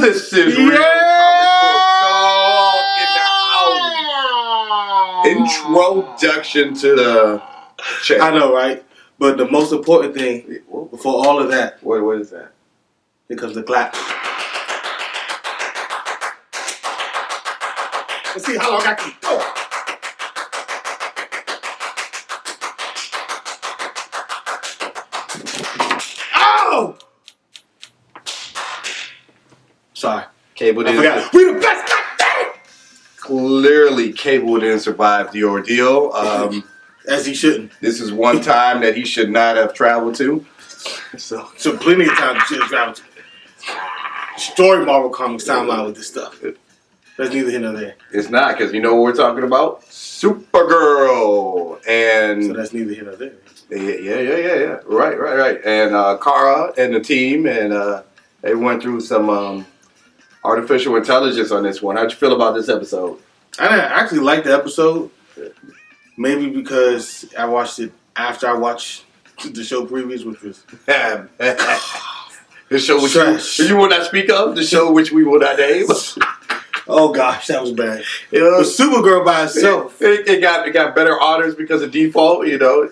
This is real comic book talk in the house. Introduction to the channel. I know, right? But the most important thing before all of that. What is that? Here comes the clap. Let's see how long I can go. Oh! Sorry. Cable didn't. I forgot. We the best. God damn it! Clearly, Cable didn't survive the ordeal. As he shouldn't. This is one time that he should not have traveled to. So plenty of times he should have traveled to. Story Marvel Comics timeline with this stuff. That's neither here nor there. It's not, because you know what we're talking about? Supergirl. And So that's neither here nor there. Yeah. Right. And Kara and the team, and they went through some artificial intelligence on this one. How'd you feel about this episode? I actually liked the episode. Maybe because I watched it after I watched the show previous, which was the show which trash. you will not speak of, the show which we will not name. Oh gosh, that was bad. But Supergirl by itself, it got better honors because of default. You know,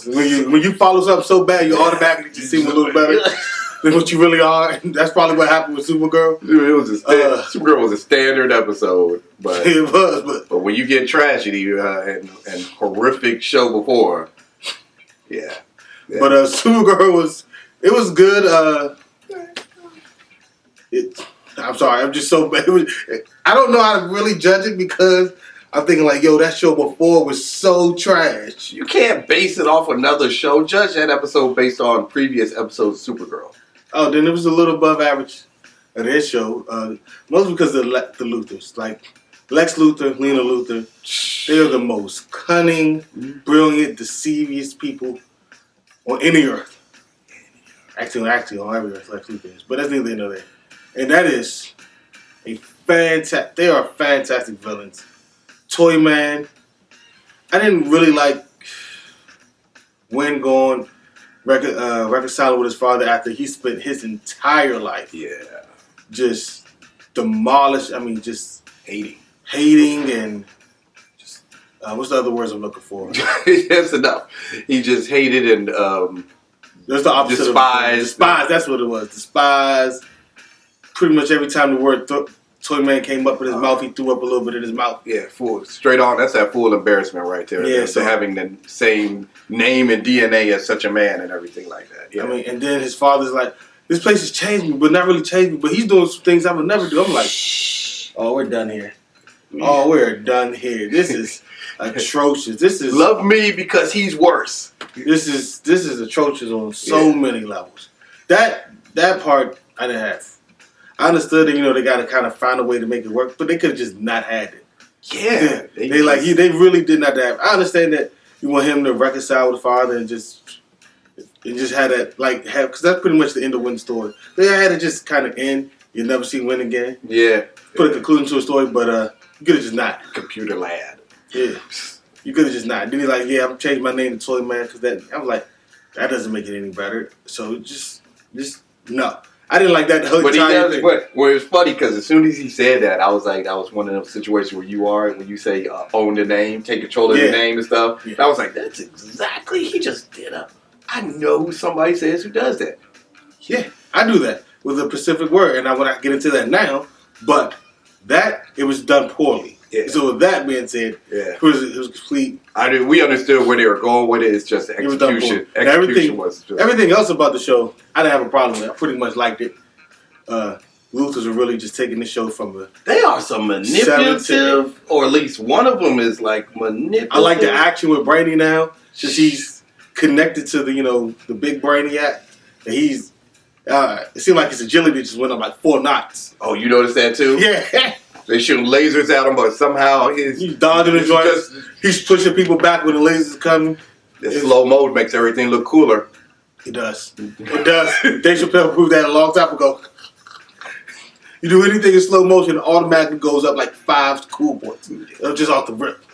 when you follow something so bad, you automatically just seem a little better than what you really are. And that's probably what happened with Supergirl. It was Supergirl was a standard episode, but it was. But when you get tragedy and horrific show before, yeah. But Supergirl was good. I'm sorry, I'm just so bad. I don't know how to really judge it because I'm thinking like, yo, that show before was so trash. You can't base it off another show. Judge that episode based on previous episodes of Supergirl. Oh, then it was a little above average of their show. Mostly because of the Luthers. Like Lex Luthor, Lena Luthor. They're the most cunning, brilliant, deceivious people on any earth. Actually on every earth, Lex Luthor is. But that's neither here nor there. And that is they are fantastic villains. Toyman, I didn't really like when going reconciling with his father after he spent his entire life just demolished. I mean, just hating and just what's the other words I'm looking for? That's enough. He just hated and that's the opposite despised. Despise. That's what it was. Despise. Pretty much every time the word Toyman came up in his mouth, he threw up a little bit in his mouth. Yeah, full straight on. That's that full embarrassment right there. Yeah, so having the same name and DNA as such a man and everything like that. Yeah. I mean, and then his father's like, "This place has changed me, but not really changed me. But he's doing some things I would never do." I'm like, "Oh, we're done here. Oh, we're done here. This is atrocious. This is love me because he's worse. This is atrocious on so many levels. That part I didn't have. I understood that they got to kind of find a way to make it work, but they could have just not had it. Yeah, they really did not have. I understand that you want him to reconcile with the father and just had that because that's pretty much the end of Wynn's story. They had to just kind of end. You never see Wynn again. Yeah, put a conclusion to a story, but you could have just not. Computer lad. Yeah, you could have just not. Then he's like, "Yeah, I'm changing my name to Toyman," because I was like, that doesn't make it any better. So just no. I didn't like that the whole time. But it was funny because as soon as he said that, I was like, that was one of those situations where you are when you say own the name, take control of the name and stuff. Yeah. I was like, that's exactly he just did. I know who somebody says who does that. Yeah, I do that with a specific word, and I want to get into that now. But it was done poorly. Yeah. So with that being said, it was complete. We understood where they were going with it. It's just the execution. Everything else about the show, I didn't have a problem with. I pretty much liked it. Luthers are really just taking the show from They are some manipulative, or at least one of them is like manipulative. I like the action with Brainy now, since he's connected to the big Brainiac. And he's it seemed like his agility just went up like 4 knots. Oh, you noticed that too? Yeah. They shooting lasers at him, but somehow he's dodging the joints. He's pushing people back when the lasers coming. The slow mode makes everything look cooler. It does. It does. Dave Chappelle proved that a long time ago. You do anything in slow motion, it automatically goes up like 5 cool points. Just off the rip.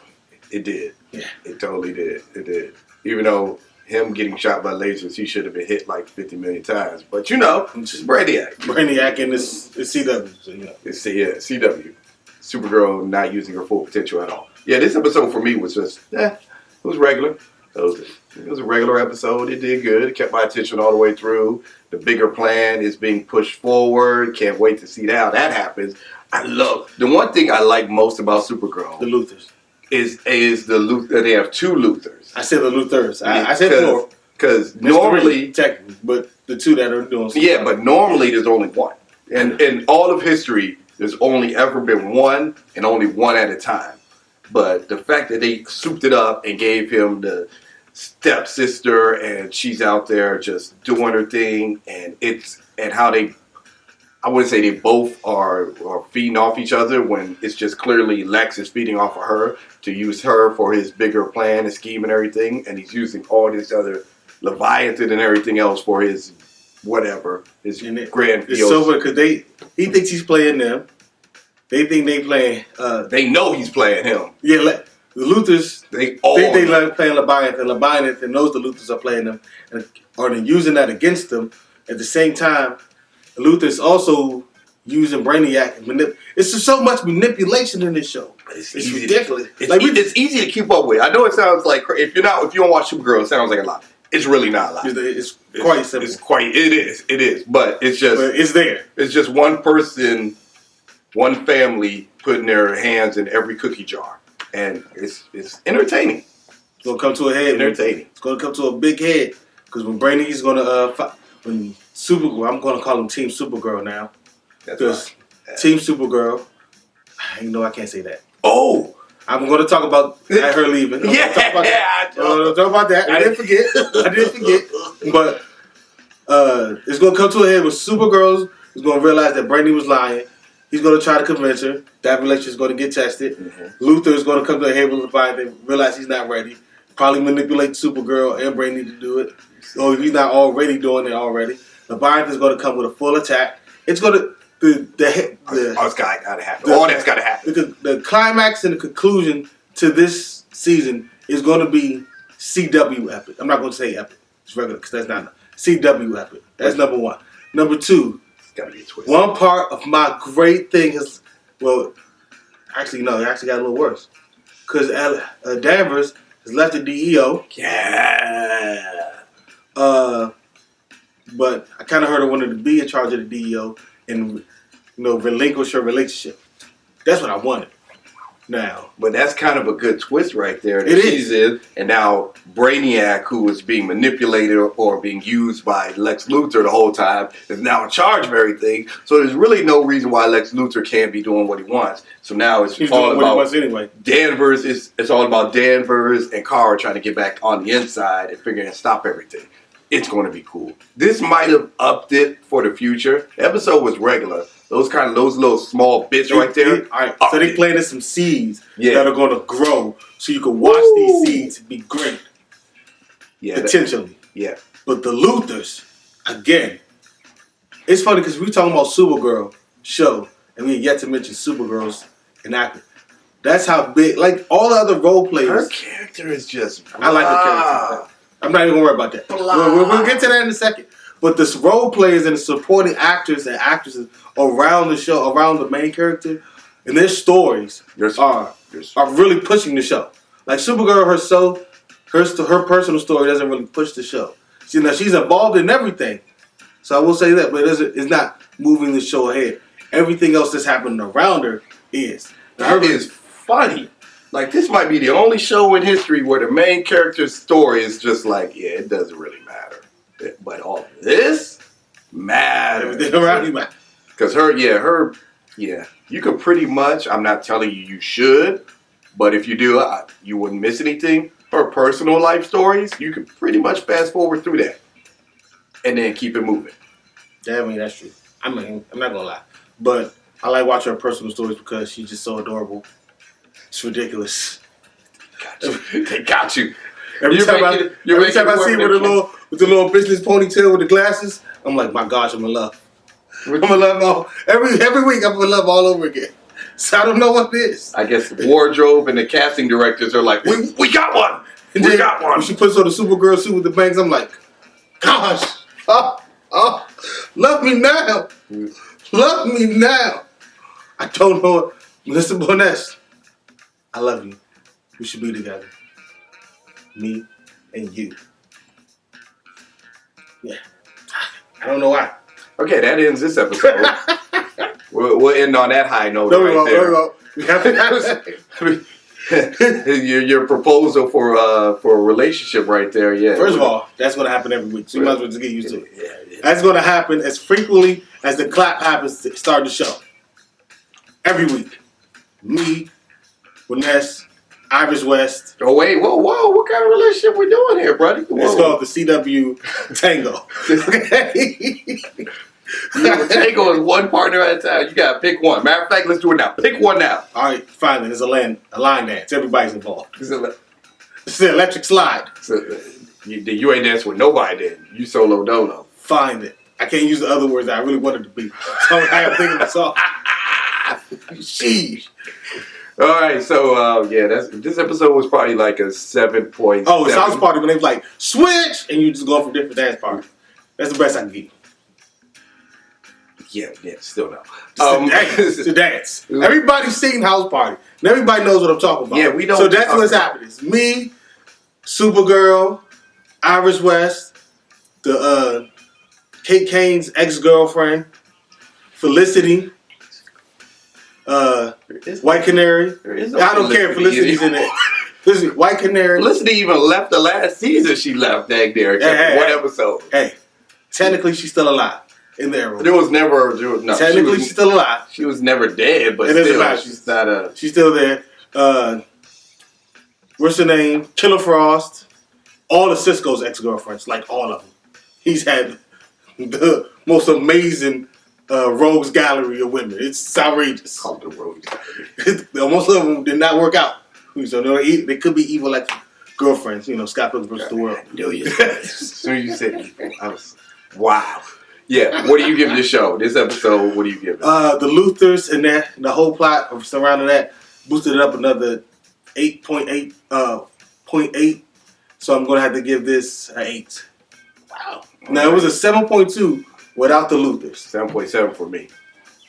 It did. Yeah. It totally did. It did. Even though him getting shot by lasers, he should have been hit like 50 million times. But you know, it's just Brainiac. Brainiac and it's CW. So, you know. It's CW. Supergirl not using her full potential at all. Yeah, this episode for me was just, it was regular. It was a regular episode. It did good. It kept my attention all the way through. The bigger plan is being pushed forward. Can't wait to see how that happens. The one thing I like most about Supergirl. The Luthers. Is the Luthor. They have two Luthers. I said the Luthers. I said four. Because normally. Technically, but the two that are doing something. Yeah, but normally there's only one. And in all of history, there's only ever been one and only one at a time. But the fact that they souped it up and gave him the stepsister and she's out there just doing her thing and how they, I wouldn't say they both are feeding off each other when it's just clearly Lex is feeding off of her to use her for his bigger plan and scheme and everything, and he's using all this other Leviathan and everything else for his whatever, his grand It's so weird because he thinks he's playing them. They think they playing. They know he's playing him. Yeah, the Luthers. They like playing Leviathan. Leviathan knows the Luthers are playing them and are then using that against them. At the same time, the Luthers also using Brainiac. It's just so much manipulation in this show. It's ridiculous. It's easy to keep up with. I know it sounds like if you don't watch Supergirl, it sounds like a lot. It's really not a lot. It's quite simple. It is. But it's just. But it's there. It's just one person, one family putting their hands in every cookie jar, and it's entertaining. It's gonna come to a head. Entertaining. It's gonna come to a big head because when Brainiac's gonna when Supergirl, I'm gonna call him Team Supergirl now. Because Team Supergirl, I can't say that. Oh, I'm going to talk about her leaving. Talk about that. I didn't forget. But it's going to come to a head with Supergirl is going to realize that Brainy was lying. He's going to try to convince her. That relationship is going to get tested. Mm-hmm. Luther is going to come to a head with Leviathan, realize he's not ready. Probably manipulate Supergirl and Brainy to do it. Or he's not already doing it already. Leviathan is going to come with a full attack. It's going to... All that's gotta happen. The climax and the conclusion to this season is going to be CW epic. I'm not going to say epic. It's regular because that's not CW epic. That's number one. Number two, it's gotta be a twist. One part of my great thing is, it actually got a little worse because Danvers has left the DEO. Yeah. But I kind of heard her wanted to be in charge of the DEO and relinquish her relationship. That's what I wanted. Now, but that's kind of a good twist right there. It is. And now Brainiac, who was being manipulated or being used by Lex Luthor the whole time, is now in charge of everything. So there's really no reason why Lex Luthor can't be doing what he wants. So now he's all about what he wants anyway. Danvers. It's all about Danvers and Kara trying to get back on the inside and figuring to stop everything. It's going to be cool. This might have upped it for the future. The episode was regular. Those little small bits right there. All right. So they planted some seeds that are going to grow, so you can watch these seeds be great. Yeah, potentially. Yeah. But the Luthers, again, it's funny because we're talking about Supergirl show, and we yet to mention Supergirl's enactment. That's how big. Like all the other role players. Her character is just. I like her character. I'm not even gonna worry about that. We'll get to that in a second. But the role players and the supporting actors and actresses around the show, around the main character, and their stories are really pushing the show. Like Supergirl herself, her personal story doesn't really push the show. She's involved in everything. So I will say that, but it's not moving the show ahead. Everything else that's happening around her is. That is funny. Like, this might be the only show in history where the main character's story is just like, it doesn't really matter. But all this matters. Everything around you matters. Because you could pretty much, I'm not telling you should, but if you do, you wouldn't miss anything. Her personal life stories, you can pretty much fast forward through that. And then keep it moving. Yeah, that's true. I'm not going to lie. But I like watching her personal stories because she's just so adorable. It's ridiculous. They got you. Every time I see her with the little business ponytail with the glasses, I'm like, my gosh, I'm in love. I'm in love every week. I'm in love all over again. So I don't know what it is. I guess the wardrobe and the casting directors are like, we got one. And we then got one. when she puts on the Supergirl suit with the bangs, I'm like, gosh, love me now. Love me now. I told her, Melissa Boness, I love you. We should be together. Me and you. Yeah. I don't know why. Okay, that ends this episode. we'll end on that high note there. We have to your proposal for a relationship right there, yeah. First of all, that's going to happen every week, so you might as well just get used to it. Yeah. That's going to happen as frequently as the clap happens to start the show. Every week. Me, Vanessa, Iris West. Oh, wait, whoa, what kind of relationship we doing here, buddy? Whoa. It's called the CW Tango. Tango is one partner at a time. You got to pick one. Matter of fact, let's do it now. Pick one now. All right, fine then. It's a line dance. Everybody's involved. It's the electric slide. You ain't dancing with nobody then. You solo dolo. Fine then. I can't use the other words that I really wanted to be. So I have to think of a song. Sheesh. All right, so this episode was probably like a 7.7. Oh, it's house party when they was like, switch! And you just go for different dance parties. That's the best I can give you. Yeah, still no. It's a dance. Everybody's singing house party. And everybody knows what I'm talking about. Yeah, we know. So that's what's happening. It's me, Supergirl, Iris West, the Kate Kane's ex-girlfriend, Felicity, White Canary. I don't care if Felicity's in it. Listen, White Canary. Felicity even left the last season. She left back there except for one episode. Hey, technically she's still alive in the arrow. Technically she's still alive. She was never dead, but she's not a. She's still there. What's her name? Killer Frost. All of Cisco's ex-girlfriends, like all of them. He's had the most amazing rogues gallery of women. It's outrageous. Called the rogues. Most of them did not work out. So they could be evil like girlfriends. Scott Pilgrim versus the World. I knew you. As soon as you said evil, I was wow. Yeah. What do you give this show? This episode, what do you give it? The Luthers and the whole plot surrounding that boosted it up another 8.8. 0.8. So I'm gonna have to give this an 8. Wow. Now it was a 7.2 without the Luthers. 7.7 for me.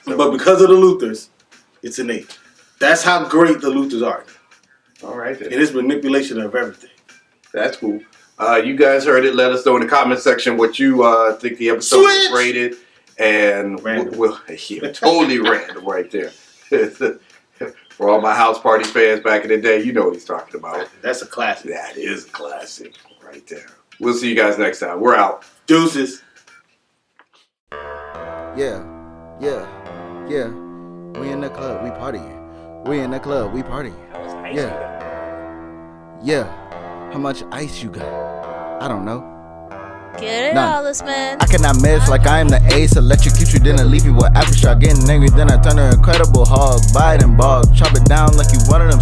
But because of the Luthers, it's an 8. That's how great the Luthers are. All right then. It is manipulation of everything. That's cool. You guys heard it. Let us know in the comment section what you think the episode was rated. And totally random right there. For all my house party fans back in the day, you know what he's talking about. That's a classic. That is a classic right there. We'll see you guys next time. We're out. Deuces. Yeah. We in the club, we partying. We in the club, we partying. Yeah. How much ice you got? I don't know. Get it, None. Alice, man. I cannot miss like I am the ace. Electrocute you, then I leave you with aftershock. Getting angry, then I turn to Incredible Hulk. Bite and bog, chop it down like you one of them